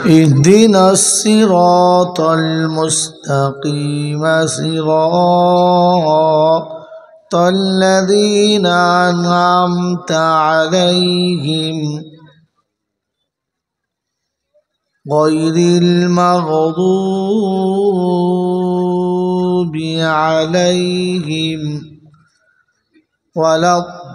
اهدنا الصراط المستقيم صراط الذين أنعمت عليهم غير المغضوب عليهم ولا الضالين.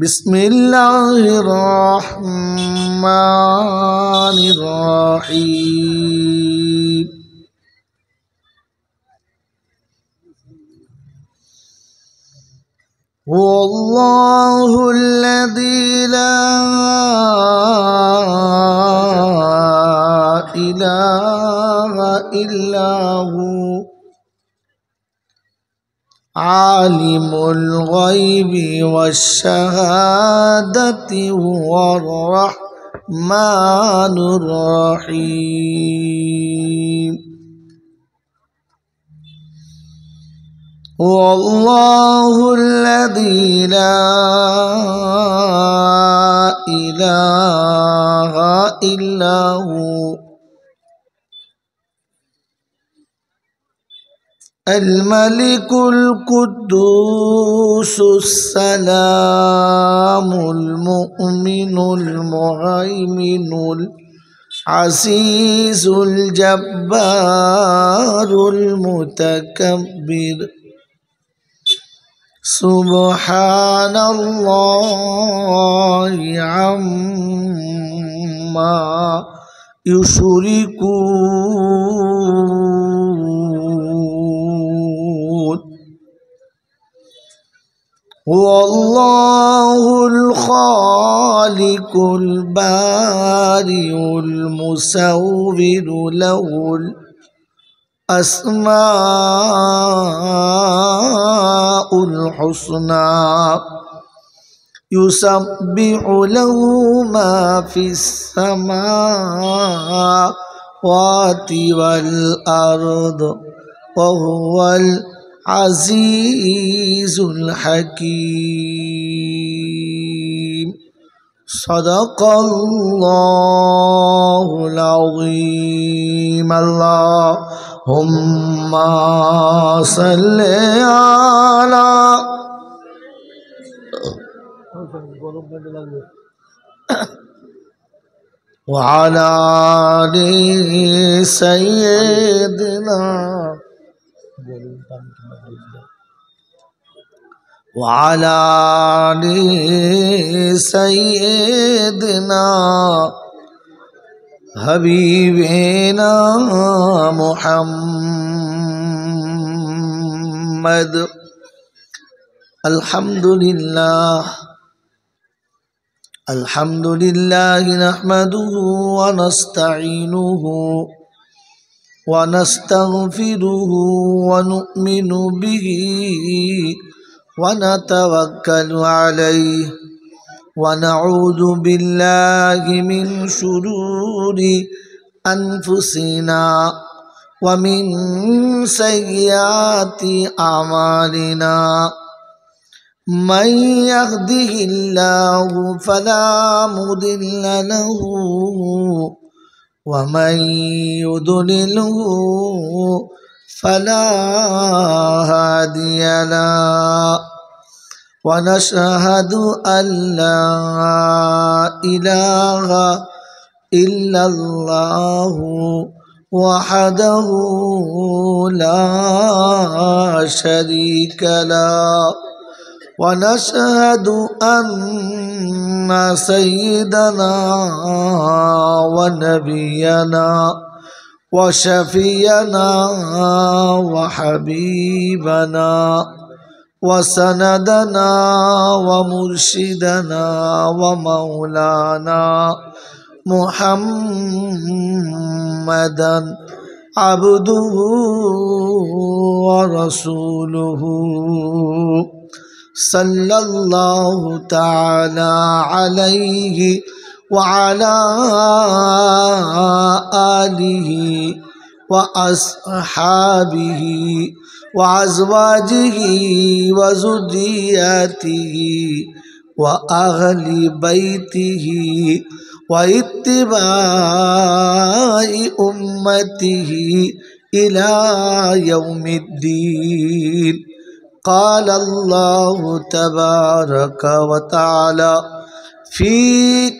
بسم الله الرحمن الرحيم. هو الله الذي لا إله إلا هو عالم الغيب والشهادة هو الرحمن الرحيم. هو الله الذي لا إله إلا هو الملك القدوس السلام المؤمن المهيمن العزيز الجبار المتكبر. سبحان الله عما يشركون. هو الله الخالق البارئ المصور له الأسماء الحسنى يسبح له ما في السماوات والأرض وهو العزيز الحكيم. صدق الله العظيم. اللهم صل على وعلى آل سيدنا وعلى آل سيدنا حبيبنا محمد. الحمد لله نحمده ونستعينه ونستغفره ونؤمن به ونتوكل عليه ونعوذ بالله من شرور أنفسنا ومن سيئات أعمالنا. من يهده الله فلا مضل له ومن يضلله فلا هادي له. ونشهد أن لا إله إلا الله وحده لا شريك له. ونشهد أن سيدنا ونبينا وشفينا وحبيبنا وسندنا ومرشدنا ومولانا محمدا عبده ورسوله صلى الله تعالى عليه وعلى آله وأصحابه وأزواجه وذرياته وأهل بيته واتباع أمته إلى يوم الدين. قال الله تبارك وتعالى في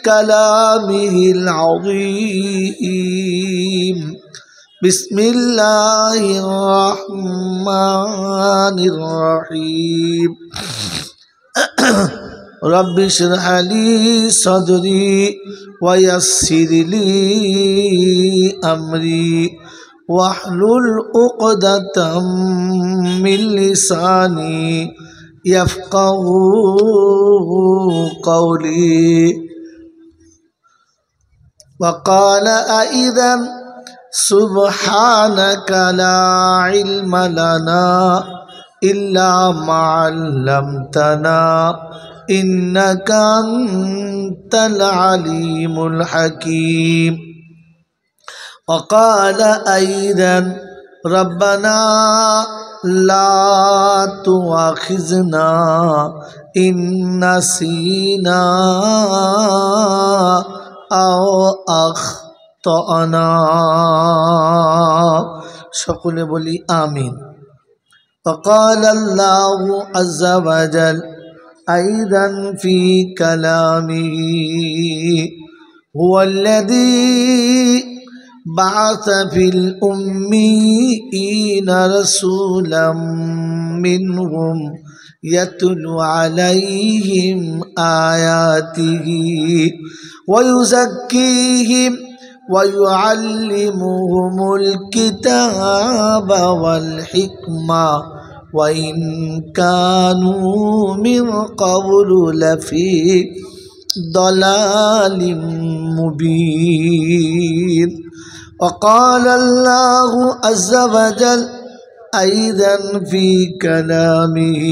كلامه العظيم: بسم الله الرحمن الرحيم. رب اشرح لي صدري ويسر لي أمري واحلل عقدة من لساني يفقهوا قولي. وقال أيضا: سبحانك لا علم لنا إلا ما علمتنا إنك أنت العليم الحكيم. وقال أيضا: ربنا لا تؤاخذنا إن نسينا أو أخطأنا. সকলে বলি আমিন। وقال الله عز وجل أيضا في كلامه: هو الذي بعث في الأميين رسولا منهم يتلو عليهم آياته ويزكيهم ويعلمهم الكتاب والحكمة وإن كانوا من قبل لفي ضلال مبين. وقال الله عز وجل أيضا في كلامه: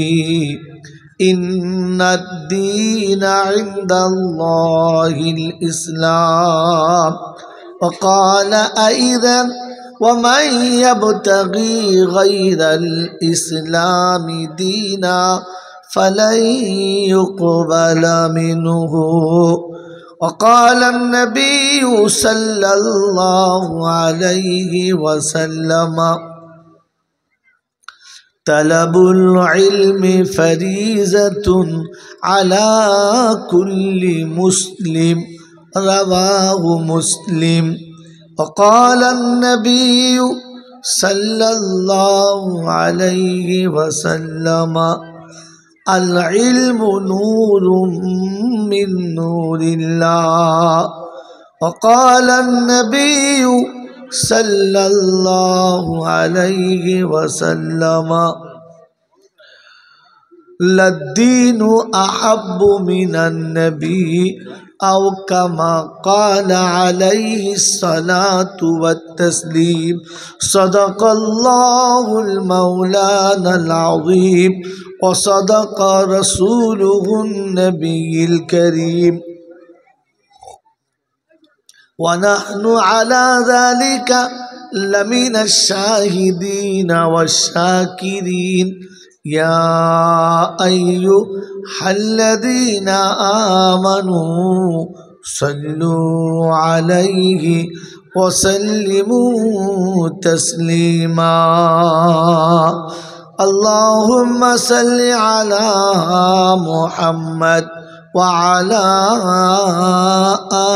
إن الدين عند الله الإسلام. وقال أيضا: ومن يبتغي غير الإسلام دينا فلن يقبل منه. وقال النبي صلى الله عليه وسلم: طلب العلم فريضة على كل مسلم. رواه مسلم. وقال النبي صلى الله عليه وسلم: العلم نور من نور الله. وقال النبي صلى الله عليه وسلم: للدين أحب من النبي أو كما قال عليه الصلاة والتسليم. صدق الله المولانا العظيم وصدق رسوله النبي الكريم ونحن على ذلك لمن الشاهدين والشاكرين. يا أيها الذين آمنوا صلوا عليه وسلموا تسليما. اللهم صل على محمد وعلى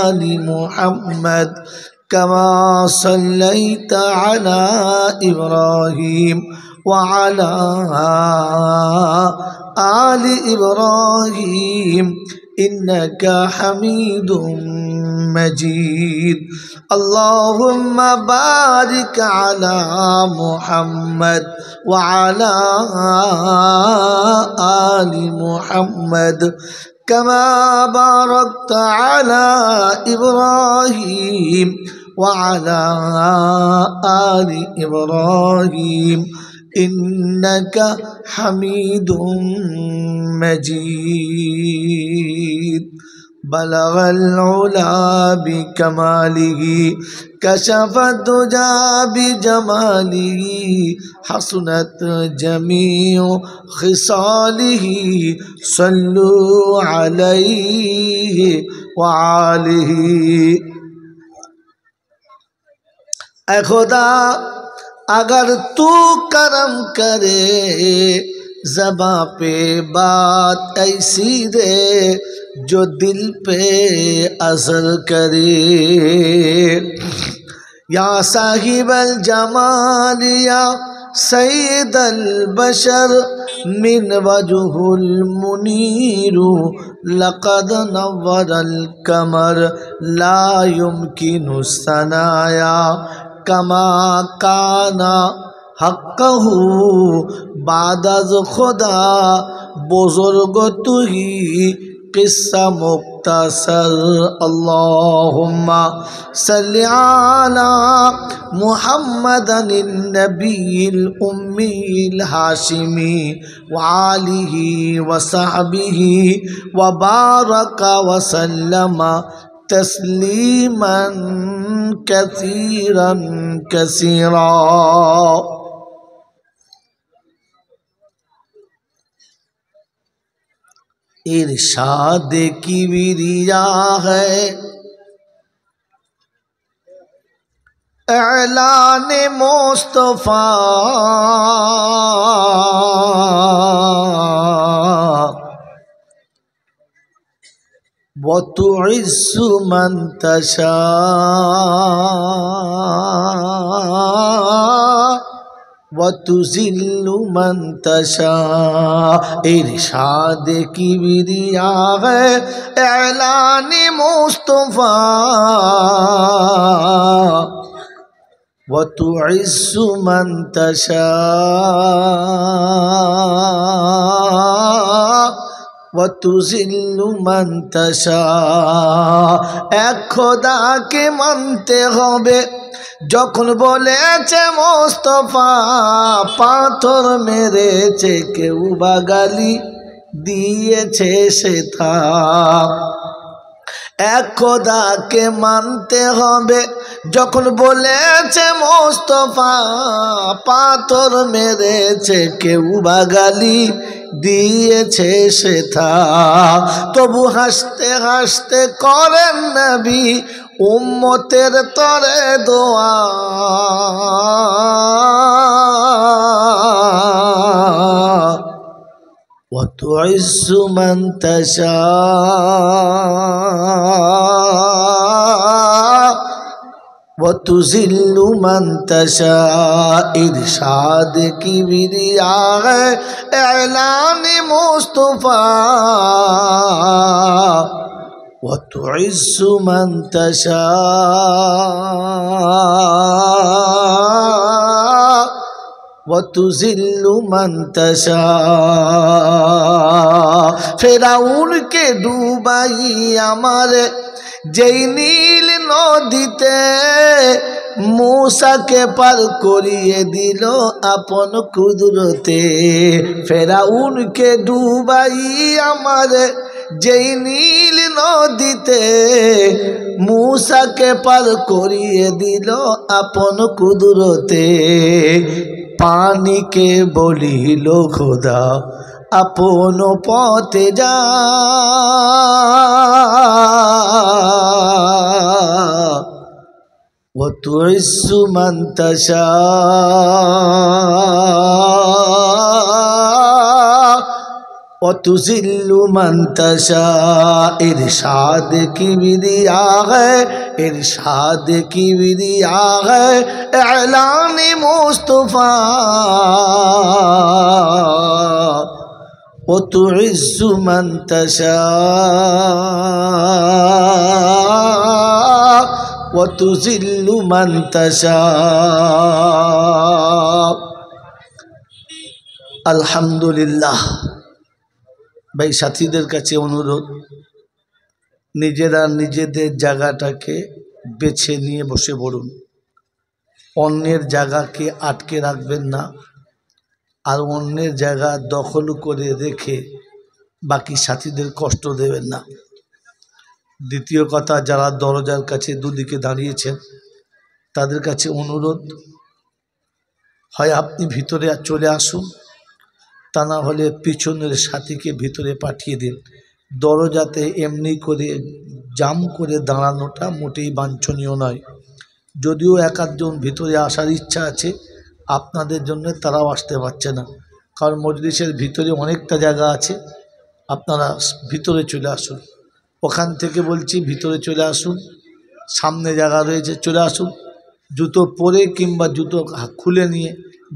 آل محمد كما صليت على إبراهيم وعلى آل إبراهيم إنك حميد مجيد. اللهم بارك على محمد وعلى آل محمد كما باركت على إبراهيم وعلى آل إبراهيم إنك حميد مجيد. بلغ العلا بكماله كشف الدجى بجماله حسنت جميع خصاله صلوا عليه وآله اے خدا اگر تو کرم کرے زباں پہ بات ایسی دے جو دل پہ اثر کرے یا صاحب الجمال یا سید البشر من وجه المنیر لقد نور القمر لا يمكن الثنایا کما کانا حقہ بعد از خدا بزرگ تو ہی قصہ مختصر اللہم صلی علی محمد النبی الامی الہاشمی وآلہ وصحبہ وبارک وسلم تسلیما کثیرا کثیرا ارشاد کبریا ہے اعلان مصطفیٰ وتعز من تشاء وتذل من تشاء ارشاد کبریا ہے اعلان مصطفیٰ وتعز من تشاء وتذل من تشاء এক খোদাকে মানতে হবে যখন বলেছে মোস্তফা পাথর মেরেছে কেউ বা গালি দিয়েছে সেটা এক খোদাকে মানতে হবে যখন বলেছে মোস্তফা পাথর মেরেছে কেউ বা গালি দিয়েছে সেটা তবু হাসতে হাসতে করেন নবী উম্মতের তরে দোয়া وتعز من تشاء وتذل من تشاء ارشاد کبریا ہے اعلان مصطفیٰ وتعز من تشاء وتذل من تشاء ফেরাউন কে ডুবাই আমার যেই নীল নদীতে मूसा के पार करिए दिल अपन कुदरते फेराउन के डूबाई हमारे जेई नील नदीते मूसा के पार करिए दिल अपन कुदरते पानी के बोलिलो खुदा अपन पथे जा وتعز من تشاء وتذل من تشاء ارشاد کبریا ہے ارشاد کبریا ہے اعلان مصطفیٰ وتعز من تشاء وتذل من تشاء আলহামদুলিল্লাহ। ভাই সাথীদের কাছে অনুরোধ, নিজেরা নিজেদের জায়গাটাকে বেছে নিয়ে বসে পড়ুন, অন্যের জায়গাকে আটকে রাখবেন না, আর অন্যের জায়গা দখল করে রেখে বাকি সাথীদের কষ্ট দেবেন না। দ্বিতীয় কথা, যারা দরজার কাছে দুদিকে দাঁড়িয়েছেন তাদের কাছে অনুরোধ, হয় আপনি ভিতরে চলে আসুন, তা না হলে পিছনের সাথীকে ভিতরে পাঠিয়ে দিন। দরজাতে এমনি করে জাম করে দাঁড়ানোটা মোটেই বাঞ্ছনীয় নয়। যদিও এক আধজন ভিতরে আসার ইচ্ছা আছে, আপনাদের জন্য তারাও আসতে পারছে না, কারণ মজলিসের ভিতরে অনেকটা জায়গা আছে। আপনারা ভিতরে চলে আসুন, ওখান থেকে বলছি ভিতরে চলে আসুন, সামনে জায়গা রয়েছে, চলে আসুন। জুতো পরে কিংবা জুতো খুলে নিয়ে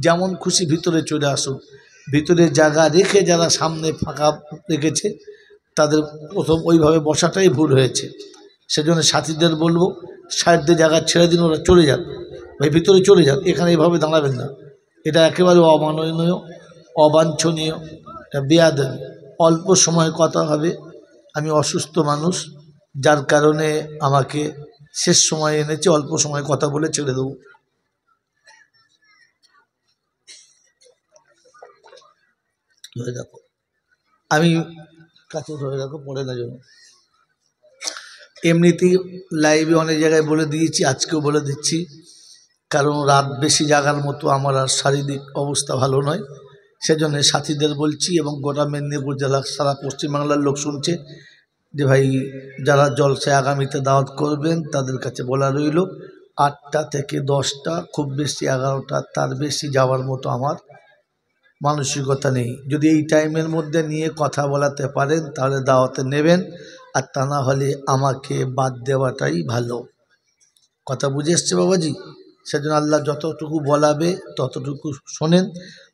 যেমন খুশি ভিতরে চলে আসুন। ভিতরে জায়গা রেখে যারা সামনে ফাঁকা রেখেছে তাদের প্রথম ওইভাবে বসাটাই ভুল হয়েছে। সেজন্য সাথীদের বলবো, সাইড দিয়ে জায়গা ছেড়ে দিন, ওরা চলে যান, ভাই ভিতরে চলে যান, এখানে এইভাবে দাঁড়াবেন না। এটা একেবারে অমাননীয়, অবাঞ্ছনীয়, বেয়াদবি। অল্প সময় কথা হবে, আমি অসুস্থ মানুষ, যার কারণে আমাকে শেষ সময় এনেছে, অল্প সময় কথা বলে ছেড়ে দেবো। ধরে রাখো, আমি কাছে ধরে রাখো, পড়ে না জন্য। এমনিতেই লাইভে অনেক জায়গায় বলে দিয়েছি, আজকেও বলে দিচ্ছি, কারণ রাত বেশি জাগার মতো আমার আর শারীরিক অবস্থা ভালো নয়। সেজন্য সাথীদের বলছি, এবং গোটা মেদিনীপুর জেলা, সারা পশ্চিমবাংলার লোক শুনছে যে ভাই যারা জলসায় আগামীতে দাওয়াত করবেন তাদের কাছে বলা রইল, 8টা থেকে 10টা, খুব বেশি 11টা, তার বেশি যাওয়ার মতো আমার মানসিকতা নেই। যদি এই টাইমের মধ্যে নিয়ে কথা বলাতে পারেন তাহলে দাওয়াতে নেবেন, আর তা না হলে আমাকে বাদ দেওয়াটাই ভালো। কথা বুঝে এসছে বাবাজি? সেজন্য আল্লাহ যতটুকু বলাবে ততটুকু শোনেন,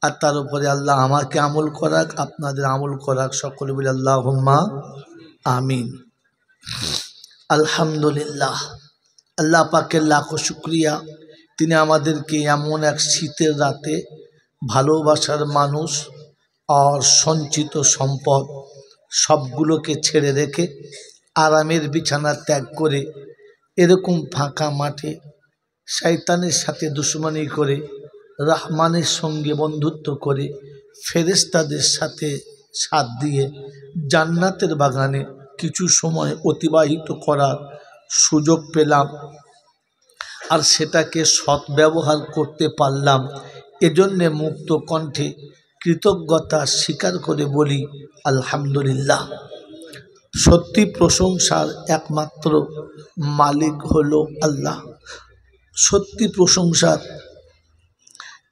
আর তার উপরে আল্লাহ আমাকে আমল করাক, আপনাদের আমল করাক, সকলে বলে আল্লাহুম্মা আমিন। আলহামদুলিল্লাহ, আল্লাহ পাকের লাখো শুকরিয়া, তিনি আমাদেরকে এমন এক শীতের রাতে ভালোবাসার মানুষ আর সঞ্চিত সম্পদ সবগুলোকে ছেড়ে রেখে আরামের বিছানা ত্যাগ করে এরকম ফাঁকা মাঠে শয়তানের সাথে দুশ্মনী করে, রহমানের সঙ্গে বন্ধুত্ব করে, ফেরেশতাদের সাথে সাথ দিয়ে জান্নাতের বাগানে কিছু সময় অতিবাহিত করার সুযোগ পেলাম, আর সেটাকে সদ্ব্যবহার করতে পারলাম। এজন্যে মুক্ত কণ্ঠে কৃতজ্ঞতা স্বীকার করে বলি আলহামদুলিল্লাহ। সত্যি প্রশংসার একমাত্র মালিক হলো আল্লাহ। সত্যি প্রশংসার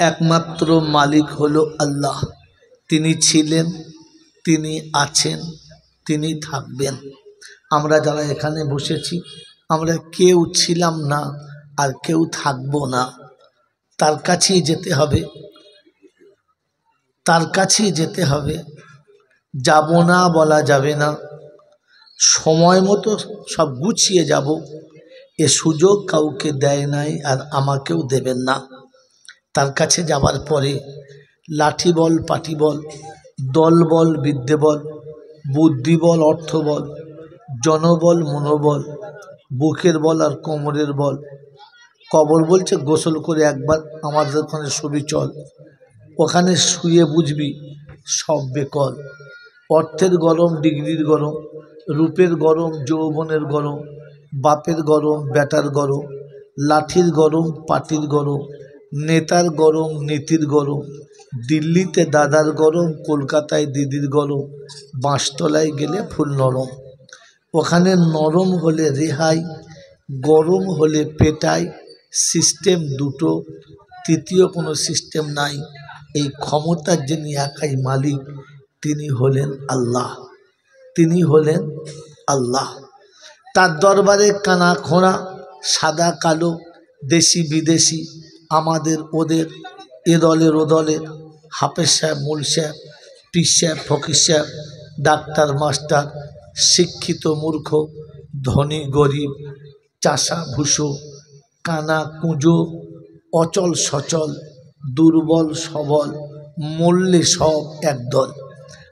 একমাত্র মালিক হলো আল্লাহ। তিনি ছিলেন, তিনি আছেন, তিনি থাকবেন। আমরা যারা এখানে বসেছি আমরা কেউ ছিলাম না আর কেউ থাকবো না। তার কাছেই যেতে হবে, তার কাছেই যেতে হবে। যাব না বলা যাবে না, সময় মতো সব গুছিয়ে যাব, এ সুযোগ কাউকে দেয় নাই আর আমাকেও দেবেন না। তার কাছে যাবার পরে লাঠি বল, পাটি বল, দল বল, বিদ্যে বল, বুদ্ধি বল, অর্থ বল, জনবল, মনোবল, বুকের বল আর কোমরের বল। কবর বলছে গোসল করে একবার আমাদের ওখানে ছবি চল, ওখানে শুয়ে বুঝবি সব বেকল। অর্থের গরম, ডিগ্রির গরম, রূপের গরম, যৌবনের গরম, বাপের গরম, বেটার গরম, লাঠির গরম, পাটির গরম, নেতার গরম, নীতির গরম, দিল্লিতে দাদার গরম, কলকাতায় দিদির গরম, বাঁশতলায় গেলে ফুল নরম। ওখানে নরম হলে রেহাই, গরম হলে পেটাই। সিস্টেম দুটো, তৃতীয় কোনো সিস্টেম নাই। এই ক্ষমতার যিনি একাই মালিক তিনি হলেন আল্লাহ, তিনি হলেন আল্লাহ। তার দরবারে কানা খোঁড়া, সাদা কালো, দেশি বিদেশি, আমাদের ওদের, এ দলের ও দলের, হাফেজ সাহেব, মূল সাহেব, পীর সাহেব, ফকির সাহেব, ডাক্তার মাস্টার, শিক্ষিত মূর্খ, ধনী গরিব, চাষা ভুষো, কানা কুঁজো, অচল সচল, দুর্বল সবল, মূল্যে সব একদল।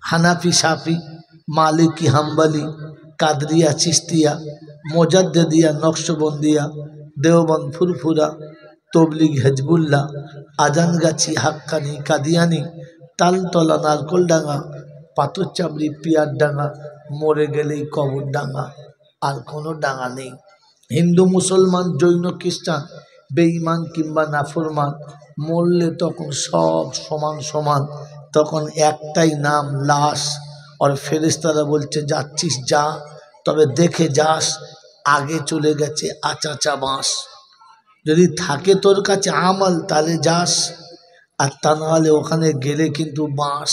হানাফি সাফি, মালিকি হাম্বালি, কাদরিয়া চিস্তিয়া, মোজাদ্দেদিয়া নকশবন্দিয়া, দেওবন্দ ফুরফুরা, তবলিগ হেজবুল্লাহ, আজানগাছি হাক্কানি কাদিয়ানি, তালতলা নারকলডাঙ্গা, পাথরচাবড়ি পিয়ারডাঙ্গা, মরে গেলেই কবরডাঙ্গা। আর কোনো ডাঙা নেই। হিন্দু মুসলমান জৈন খ্রিস্টান বেঈমান কিংবা নাফরমান মরলে তখন সব সমান সমান, তখন একটাই নাম লাশ। আর ফেরেশতারা বলছে যাচ্ছিস যা, তবে দেখে যাস আগে চলে গেছে আচাচা বাঁশ। যদি থাকে তোর কাছে আমল তাহলে যাস, আর তা নাহলে ওখানে গেলে কিন্তু বাঁশ।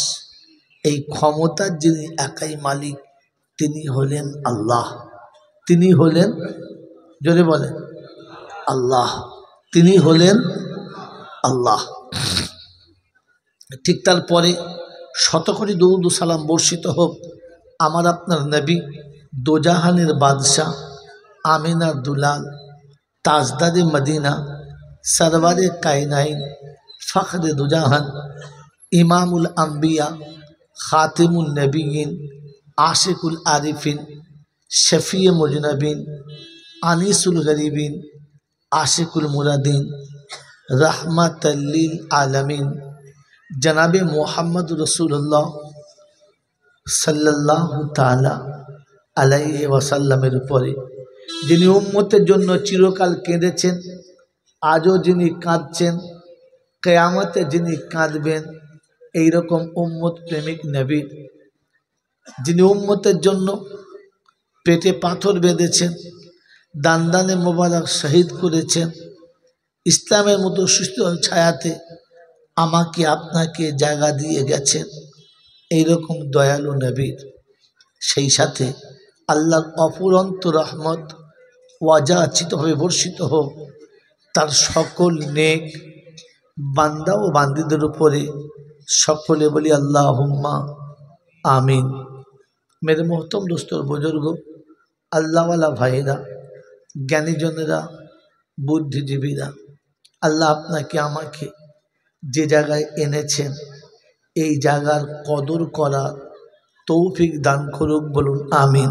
এই ক্ষমতার যিনি একাই মালিক তিনি হলেন আল্লাহ। তিনি হলেন, জোরে বলেন আল্লাহ। তিনি হলেন আল্লাহ। ঠিক তারপরে শতকোটি দরুদ ও সালাম বর্ষিত হোক আমার আপনার নবী, দোজাহানের বাদশাহ, আমিনার দুলাল, তাজদারে মদিনা, সরওয়ারে কায়নাইন, ফখরে দুজাহান, ইমামুল আম্বিয়া, খাতিমুন নবীন, আশিকুল আরিফিন, শফিয়ে মুজনবিন, আনিসুল গরিবিন, আশিকুল মুরাদিন, রহমাতাল্লিল আলমিন, জনাবে মোহাম্মদ রসুল্লাহ সাল্লাল্লাহু তাআলা আলাইহি ওয়াসাল্লামের উপরে, যিনি উম্মতের জন্য চিরকাল কেঁদেছেন, আজও যিনি কাঁদছেন, কিয়ামতে যিনি কাঁদবেন, এইরকম উম্মত প্রেমিক নবী, যিনি উম্মতের জন্য পেটে পাথর বেঁধেছেন, দান্দানে মোবারক শহীদ করেছেন, ইসলামের মতো সুস্থ ছায়াতে আমাকে আপনাকে জায়গা দিয়ে গেছেন, এইরকম দয়ালু নবীর, সেই সাথে আল্লাহর অফুরন্ত রহমত ওয়াজাচিতভাবে বর্ষিত হোক তার সকল নেক বান্দা ও বান্দীদের উপরে। সকলে বলি আল্লাহুম্মা আমিন। মেরে মোহতম দোস্তর বুজুর্গ, আল্লাহওয়ালা ভাইরা, জ্ঞানীজনেরা, বুদ্ধিজীবীরা, আল্লাহ আপনাকে আমাকে যে জায়গায় এনেছেন এই জায়গার কদর করার তৌফিক দান করুক, বলুন আমিন।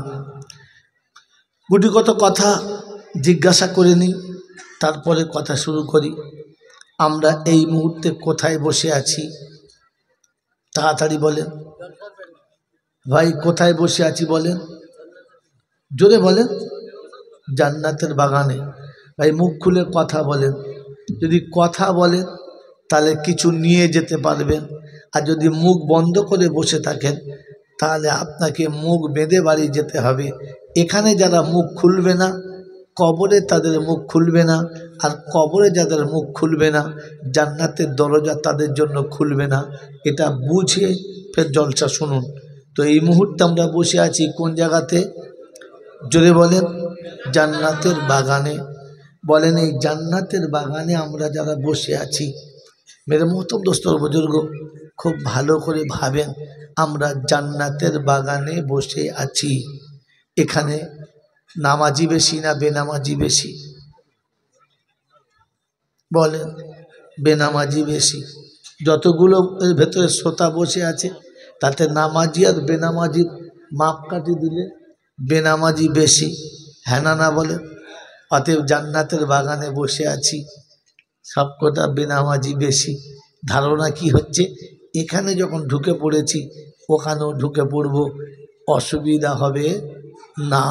গুটিগত কথা জিজ্ঞাসা করে নিই, তারপরে কথা শুরু করি। আমরা এই মুহূর্তে কোথায় বসে আছি? তাড়াতাড়ি বলেন ভাই, কোথায় বসে আছি বলেন, জোরে বলেন। জান্নাতের বাগানে। ভাই মুখ খুলে কথা বলেন। যদি কথা বলেন তাহলে কিছু নিয়ে যেতে পারবেন, আর যদি মুখ বন্ধ করে বসে থাকেন তাহলে আপনাকে মুখ বেঁধে বাড়ি যেতে হবে। এখানে যারা মুখ খুলবে না কবরে তাদের মুখ খুলবে না, আর কবরে যাদের মুখ খুলবে না জান্নাতের দরজা তাদের জন্য খুলবে না। এটা বুঝে ফের জলসা শুনুন। তো এই মুহূর্তে আমরা বসে আছি কোন জায়গাতে? জোরে বলেন। জান্নাতের বাগানে। বলেন এই জান্নাতের বাগানে আমরা যারা বসে আছি, মেরে মোহতম দোস্তর বুজুর্গ, খুব ভালো করে ভাবেন, আমরা জান্নাতের বাগানে বসে আছি। এখানে নামাজি বেশি না বেনামাজি বেশি? বলেন বেনামাজি বেশি। যতগুলো এর ভেতরে শ্রোতা বসে আছে তাতে নামাজি আর বেনামাজির মাপকাঠি দিলে বেনামাজি বেশি, হ্যাঁ না বলে? অতএব জান্নাতের বাগানে বসে আছি, সবকটা বেনামাজি বেশি। ধারণা কি হচ্ছে? এখানে যখন ঢুকে পড়েছি ওখানেও ঢুকে পড়ব, অসুবিধা হবে না।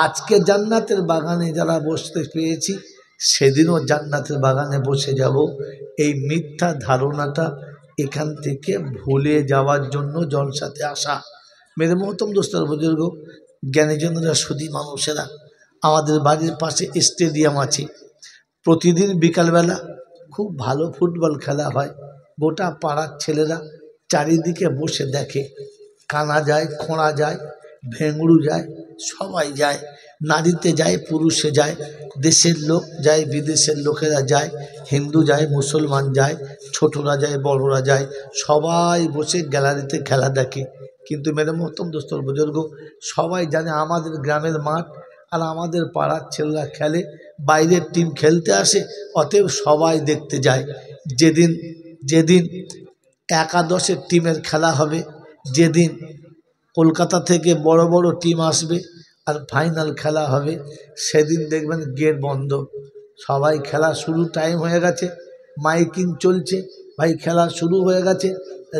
আজকে জান্নাতের বাগানে যারা বসতে পেয়েছি সেদিনও জান্নাতের বাগানে বসে যাব, এই মিথ্যা ধারণাটা এখান থেকে ভুলে যাওয়ার জন্য জলসাতে আসা। মেরে মোহতম দোস্তর বুজুর্গ, জ্ঞানীজনেরা, সুধী মানুষেরা, আমাদের বাড়ির পাশে স্টেডিয়াম আছে। প্রতিদিন বিকালবেলা খুব ভালো ফুটবল খেলা হয়। গোটা পাড়ার ছেলেরা চারিদিকে বসে দেখে। কানা যায়, খোঁড়া যায়, ভেঙড়ু যায়, সবাই যায়। নারীতে যায়, পুরুষে যায়, দেশের লোক যায়, বিদেশের লোকেরা যায়, হিন্দু যায়, মুসলমান যায়, ছোটরা যায়, বড়রা যায়, সবাই বসে গ্যালারিতে খেলা দেখে। কিন্তু মেরে মোহতম দোস্তর বুজুর্গ, সবাই জানে আমাদের গ্রামের মাঠ আর আমাদের পাড়ার ছেলেরা খেলে, বাইরের টিম খেলতে আসে, অতএব সবাই দেখতে যায়। যেদিন যেদিন একাদশের টিমের খেলা হবে, যেদিন কলকাতা থেকে বড় বড় টিম আসবে আর ফাইনাল খেলা হবে, সেদিন দেখবেন গেট বন্ধ। সবাই খেলা শুরু টাইম হয়ে গেছে, মাইকিং চলছে, ভাই খেলা শুরু হয়ে গেছে,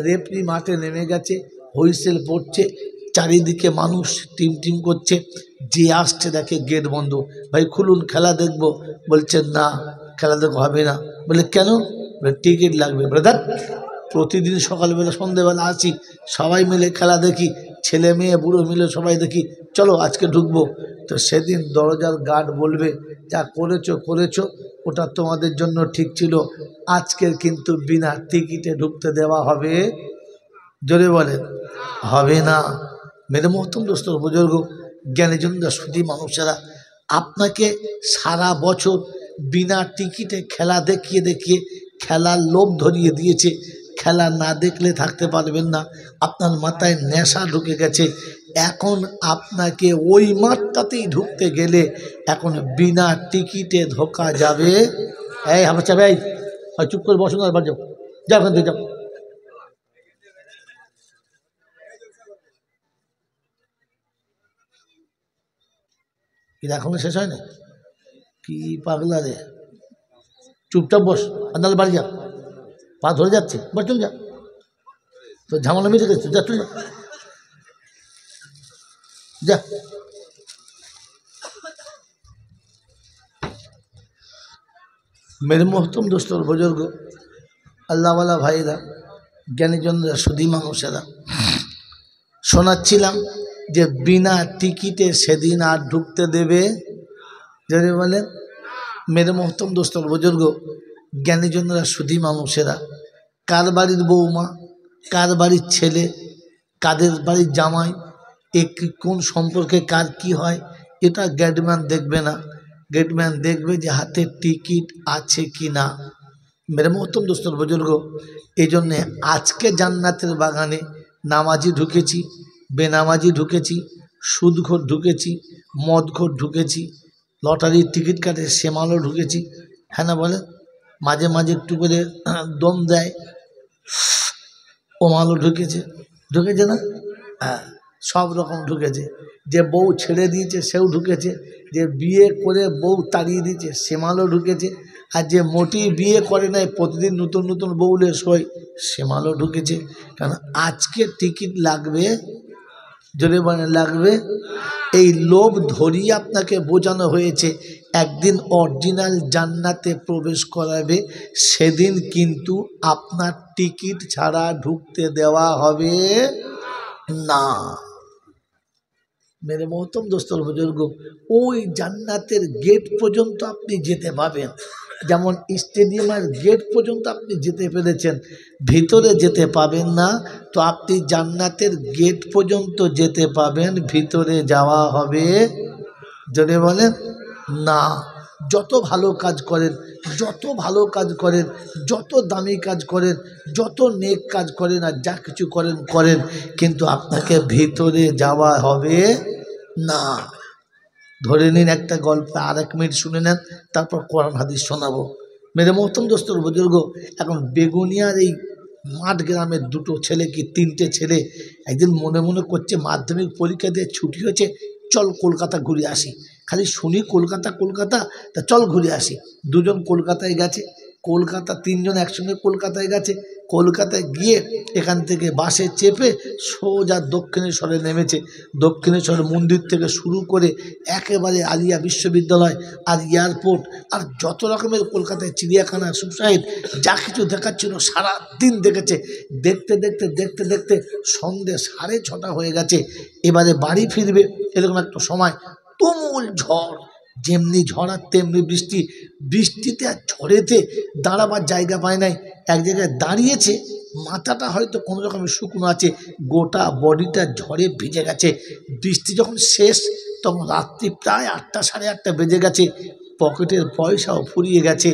রেফরি মাঠে নেমে গেছে, হুইসেল পড়ছে, চারিদিকে মানুষ টিম টিম করছে, যে আসছে দেখে গেট বন্ধ, ভাই খুলুন খেলা দেখবো, বলছেন না খেলা দেখো হবে না। বলে কেন? বলে টিকিট লাগবে। বলে দেখ, প্রতিদিন সকালবেলা সন্ধেবেলা আসি, সবাই মিলে খেলা দেখি, ছেলে মেয়ে বুড়ো মিলে সবাই দেখি, চলো আজকে ঢুকবো। তো সেদিন দরজার গার্ড বলবে যা করেছো করেছো, ওটা তোমাদের জন্য ঠিক ছিল, আজকের কিন্তু বিনা টিকিটে ঢুকতে দেওয়া হবে? জোরে বলেন, হবে না। মেরে মহতম দোস্ত বুজুর্গ জ্ঞানীজন সুধী মানুষেরা, আপনাকে সারা বছর বিনা টিকিটে খেলা দেখিয়ে দেখিয়ে খেলার লোভ ধরিয়ে দিয়েছে। খেলা না দেখলে থাকতে পারবেন না, আপনার মাথায় নেশা ঢুকে গেছে। এখন আপনাকে ওই মাঠটাতেই ঢুকতে গেলে এখন বিনা টিকিটে ঢোকা যাবে? এই আমার চাবে, এই চুপ করে বসুন আর যাও, যাও ওখান থেকে যাও। এটা এখনো শেষ হয় না? কি পাগলা রে, চুপচাপ বস, আন্দাল বাড়ি যা, পা ধরে যাচ্ছে, বস চল যা, তো ঝামেলা মিটে গেছে, যা চল যা, যা। মেরে মোহতম দোস্তর বুজুর্গ, আল্লাহওয়ালা ভাইরা, জ্ঞানীজনরা, সুধী মানুষেরা, শোনাচ্ছিলাম যে বিনা টিকিটে সেদিন আর ঢুকতে দেবে? যদি বলেন মেরে মোহতম দোস্তর বুজুর্গ, জ্ঞানীজনরা, সুধী মানুষেরা, কার বাড়ির বৌমা, কার বাড়ির ছেলে, কাদের বাড়ির জামাই, এ কোন সম্পর্কে কার কি হয়, এটা গেটম্যান দেখবে না। গেটম্যান দেখবে যে হাতে টিকিট আছে কি না। মেরে মোহতম দোস্তর বুজুর্গ, এই জন্যে আজকে জান্নাতের বাগানে নামাজি ঢুকেছি, বেনামাজি ঢুকেছি, সুদখোর ঢুকেছি, মদখোর ঢুকেছি, লটারির টিকিট কাটে সে মালও ঢুকেছি। হ্যাঁ না বলে, মাঝে মাঝে একটু করে দম দেয়, ও মালও ঢুকেছে, ঢুকেছে না? হ্যাঁ, সব রকম ঢুকেছে। যে বউ ছেড়ে দিয়েছে সেও ঢুকেছে, যে বিয়ে করে বউ তাড়িয়ে দিয়েছে সে মালও ঢুকেছে, আর যে মোটেই বিয়ে করে নাই প্রতিদিন নতুন নতুন বউলে শোয় সে মালও ঢুকেছে। কারণ আজকে টিকিট লাগবে, জোরে মানে লাগবে। এই লোভ ধরিয়ে আপনাকে বোঝানো হয়েছে একদিন অরিজিনাল জান্নাতে প্রবেশ করাবে, সেদিন কিন্তু আপনার টিকিট ছাড়া ঢুকতে দেওয়া হবে না। মেরে মহতম দোস্তর বুজুর্গ, ওই জান্নাতের গেট পর্যন্ত আপনি যেতে পাবেন। যেমন স্টেডিয়ামের গেট পর্যন্ত আপনি যেতে পেরেছেন, ভিতরে যেতে পাবেন না, তো আপনি জান্নাতের গেট পর্যন্ত যেতে পাবেন, ভিতরে যাওয়া হবে? যদি বলেন না। যত ভালো কাজ করেন, যত ভালো কাজ করেন, যত দামি কাজ করেন, যত নেক কাজ করেন, আর যা কিছু করেন করেন, কিন্তু আপনাকে ভিতরে যাওয়া হবে না। ধরে নিন একটা গল্প, আর 1 মিনিট শুনে নেন, তারপর কোরআন হাদিস শোনাবো। মেরে মোহতম দোস্তর বুজুর্গ, এখন বেগুনিয়ার এই মাঠ গ্রামের 2টো ছেলে কি 3টে ছেলে একদিন মনে মনে করছে মাধ্যমিক পরীক্ষা দিয়ে ছুটি হয়েছে, চল কলকাতা ঘুরে আসি। খালি শুনি কলকাতা কলকাতা, তা চল ঘুরে আসি। 2জন কলকাতায় গেছে, কলকাতা 3জন একসঙ্গে কলকাতায় গেছে। কলকাতায় গিয়ে এখান থেকে বাসে চেপে সোজা দক্ষিণেশ্বরে নেমেছে। দক্ষিণেশ্বর মন্দির থেকে শুরু করে একেবারে আলিয়া বিশ্ববিদ্যালয় আর এয়ারপোর্ট আর যত রকমের কলকাতায় চিড়িয়াখানা, সুসাইড, যা কিছু দেখাচ্ছিল সারা দিন দেখেছে। দেখতে দেখতে দেখতে দেখতে সন্ধ্যে 6:30 হয়ে গেছে। এবারে বাড়ি ফিরবে, এরকম একটা সময় তুমুল ঝড়, যেমনি ঝড় আর তেমনি বৃষ্টি। বৃষ্টিতে আর ঝড়েতে দাঁড়াবার জায়গা পায় নাই, এক জায়গায় দাঁড়িয়েছে, মাথাটা হয়তো কোনো রকমের শুকনো আছে, গোটা বডিটা ঝড়ে ভিজে গেছে। বৃষ্টি যখন শেষ তখন রাত্রি প্রায় 8টা, 8:30 বেজে গেছে। পকেটের পয়সাও ফুরিয়ে গেছে,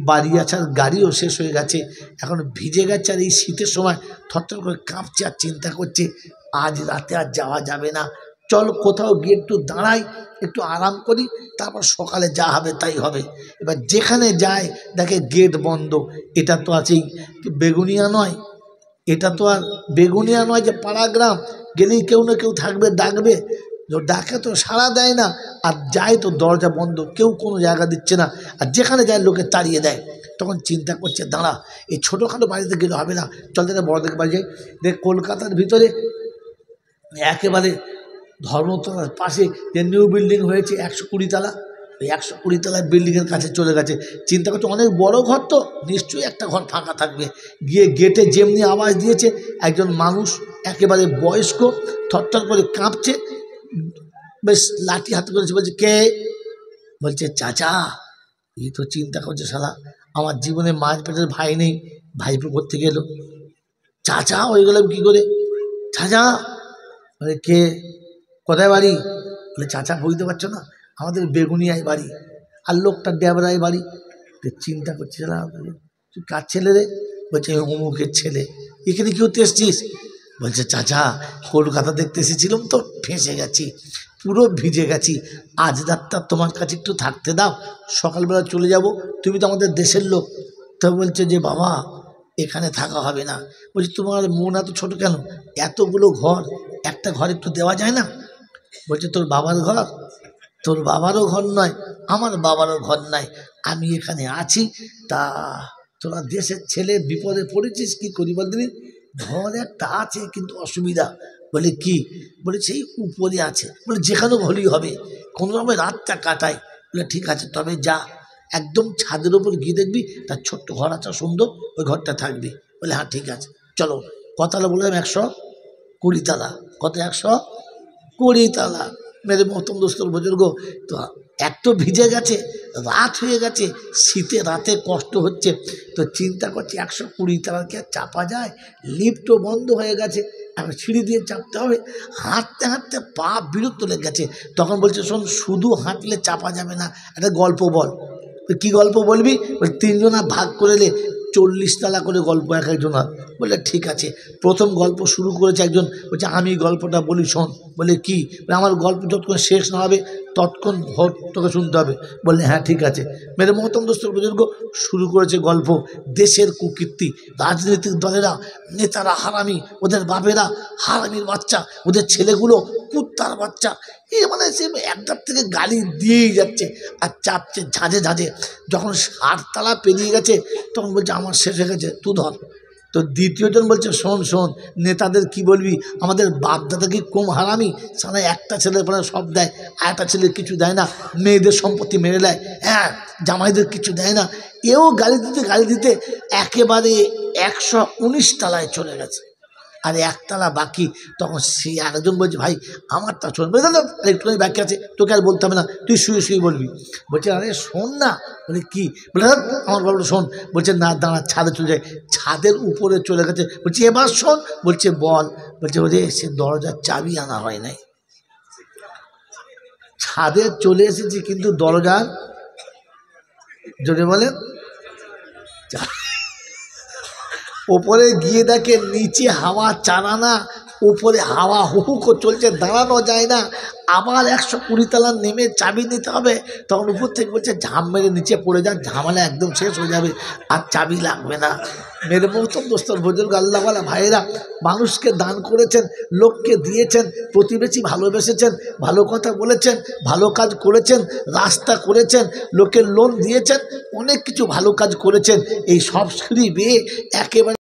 বাড়ি আসার গাড়িও শেষ হয়ে গেছে। এখন ভিজে গেছে, আর এই শীতের সময় থরথর করে কাঁপছে, আর চিন্তা করছে আজ রাতে আর যাওয়া যাবে না, চল কোথাও গিয়ে একটু দাঁড়াই, একটু আরাম করি, তারপর সকালে যা হবে তাই হবে। এবার যেখানে যায় দেখে গেট বন্ধ। এটা তো আছেই বেগুনিয়া নয়, এটা তো আর বেগুনিয়া নয় যে পাড়া গ্রাম, গেলেই কেউ না কেউ থাকবে, ডাকবে, ডাকে তো সাড়া দেয় না, আর যায় তো দরজা বন্ধ, কেউ কোনো জায়গা দিচ্ছে না, আর যেখানে যায় লোকে তাড়িয়ে দেয়। তখন চিন্তা করছে দাঁড়া, এই ছোটোখাটো বাড়িতে গেলে হবে না, চল তাহলে বড় দেখে বাড়ি যাই। দেখ কলকাতার ভিতরে একেবারে ধর্মতলার পাশে যে নিউ বিল্ডিং হয়েছে 120 তলা, ওই 120 তলার বিল্ডিংয়ের কাছে চলে গেছে। চিন্তা করছে অনেক বড় ঘর তো, নিশ্চয়ই একটা ঘর ফাঁকা থাকবে। গিয়ে গেটে যেমনি আওয়াজ দিয়েছে, একজন মানুষ একেবারে বয়স্ক থরথর করে কাঁপছে, বেশ লাঠি হাতে করেছে, বলছে কে? বলছে চাচা। এই তো চিন্তা করছে শালা আমার জীবনে মায়ের পেটের ভাই নেই, ভাইপো করতে গেল, চাচা হয়ে গেলাম কি করে? চাচা বলে কে? কোথায় বাড়ি? বলে চাচা বুঝতে পারছো না, আমাদের বেগুনিয়ায় বাড়ি, আর লোকটা ড্যাবরায় বাড়ি। তো চিন্তা করছে শালা তুই কার ছেলে রে? বলছে অমুকের ছেলে। এখানে কি হতে এসছিস? বলছে চাচা কলকাতা দেখতে এসেছিলাম তো ফেঁসে গেছি, পুরো ভিজে গেছি, আজ রাতটা তোমার কাছে একটু থাকতে দাও, সকালবেলা চলে যাব, তুমি তো আমাদের দেশের লোক। তো বলছে যে বাবা এখানে থাকা হবে না। বলছি তোমার মন এত ছোটো কেন? এতগুলো ঘর, একটা ঘর একটু দেওয়া যায় না? বলছে তোর বাবার ঘর? তোর বাবারও ঘর নয়, আমার বাবারও ঘর নাই, আমি এখানে আছি। তা তোরা দেশের ছেলে বিপদে পড়েছিস, কি করি বলদিনি? ঘর একটা আছে কিন্তু অসুবিধা। বলে কি? বলে সেই উপরে আছে। বলে যেখানে হলেই হবে, কোনোভাবে রাতটা কাটাই। বলে ঠিক আছে, তবে যা একদম ছাদের উপর গিয়ে দেখবি তার ছোট্ট ঘর আছে সুন্দর, ওই ঘরটা থাকবি। বলে হ্যাঁ ঠিক আছে চলো। কতলা বললাম? 120 তলা। কত? 120 তলা। মেরে মতন দোস্তর বুজুর্গ তো এত ভিজে গেছে, রাত হয়ে গেছে, শীতে রাতে কষ্ট হচ্ছে। তো চিন্তা করছি 120 তলা কি আর চাপা যায়? লিফটও বন্ধ হয়ে গেছে, এখন সিঁড়ি দিয়ে চাপতে হবে। হাঁটতে হাঁটতে পা বিরক্ত লেগে গেছে। তখন বলছে শোন, শুধু হাঁটলে চাপা যাবে না, একটা গল্প বল। কি গল্প বলবি? বলে 3 জনা ভাগ করে নে, 40 তলা করে গল্প এক একজনা। বলে ঠিক আছে। প্রথম গল্প শুরু করেছে একজন, বলছে আমি গল্পটা বলি শোন। বলে কি? আমার গল্প যতক্ষণ শেষ না হবে ততক্ষণ ভোট তোকে শুনতে হবে। বললে হ্যাঁ ঠিক আছে। মেরে মহতম দোস্তর বুজুর্গ শুরু করেছে গল্প। দেশের কুকীর্তি, রাজনৈতিক দলেরা, নেতারা হারামি, ওদের বাপেরা হারামির বাচ্চা, ওদের ছেলেগুলো কুত্তার বাচ্চা। এ মানে সে একটার থেকে গালি দিয়েই যাচ্ছে আর চাপছে ঝাঁঝে ঝাঁঝে। যখন 60 তলা পেরিয়ে গেছে তখন বলছে আমার শেষ হয়ে গেছে, তুই ধর। তো দ্বিতীয়জন বলছে শোন শোন, নেতাদের কি বলবি, আমাদের বাপদাদা কি কম হারামি? সারা একটা ছেলের পরে সব দেয়, আর একটা ছেলে কিছু দেয় না, মেয়েদের সম্পত্তি মেরে দেয়, হ্যাঁ জামাইদের কিছু দেয় না। এও গালি দিতে একেবারে 119 তলায় চলে গেছে, আর 1 তলা বাকি। তখন সে একজন বলছে ভাই আমারটা শোন। বলে দাদা একটুখানি বাকি আছে, তোকে আর বলতে হবে না, তুই শুয়ে শুয়ে বলবি। বলছে আরে শোন না। বলে কি? বলে দাদা আমার গল্পটা শোন। বলছে না দাঁড়া, ছাদে চলে যায়। ছাদের উপরে চলে গেছে। বলছে এবার শোন। বলছে বল। বলছে ওরে সে দরজার চাবি আনা হয় নাই। ছাদে চলে এসেছি কিন্তু দরজার, জোরে বলেন, ওপরে গিয়ে দেখে নিচে হাওয়া চালানা, উপরে হাওয়া হুহুক চলছে, দাঁড়ানো যায় না। আবার 120 তলা নেমে চাবি নিতে হবে। তখন উপর থেকে বলছে ঝাম মেরে নিচে পড়ে যান, ঝামেলা একদম শেষ হয়ে যাবে, আর চাবি লাগবে না। মেরে মহতম দোস্তর বুজুর্গ আল্লাহওয়ালা ভাইয়েরা, মানুষকে দান করেছেন, লোককে দিয়েছেন, প্রতিবেশী ভালোবেসেছেন, ভালো কথা বলেছেন, ভালো কাজ করেছেন, রাস্তা করেছেন, লোকের লোন দিয়েছেন, অনেক কিছু ভালো কাজ করেছেন। এই সব সিঁড়ি বেয়ে একেবারে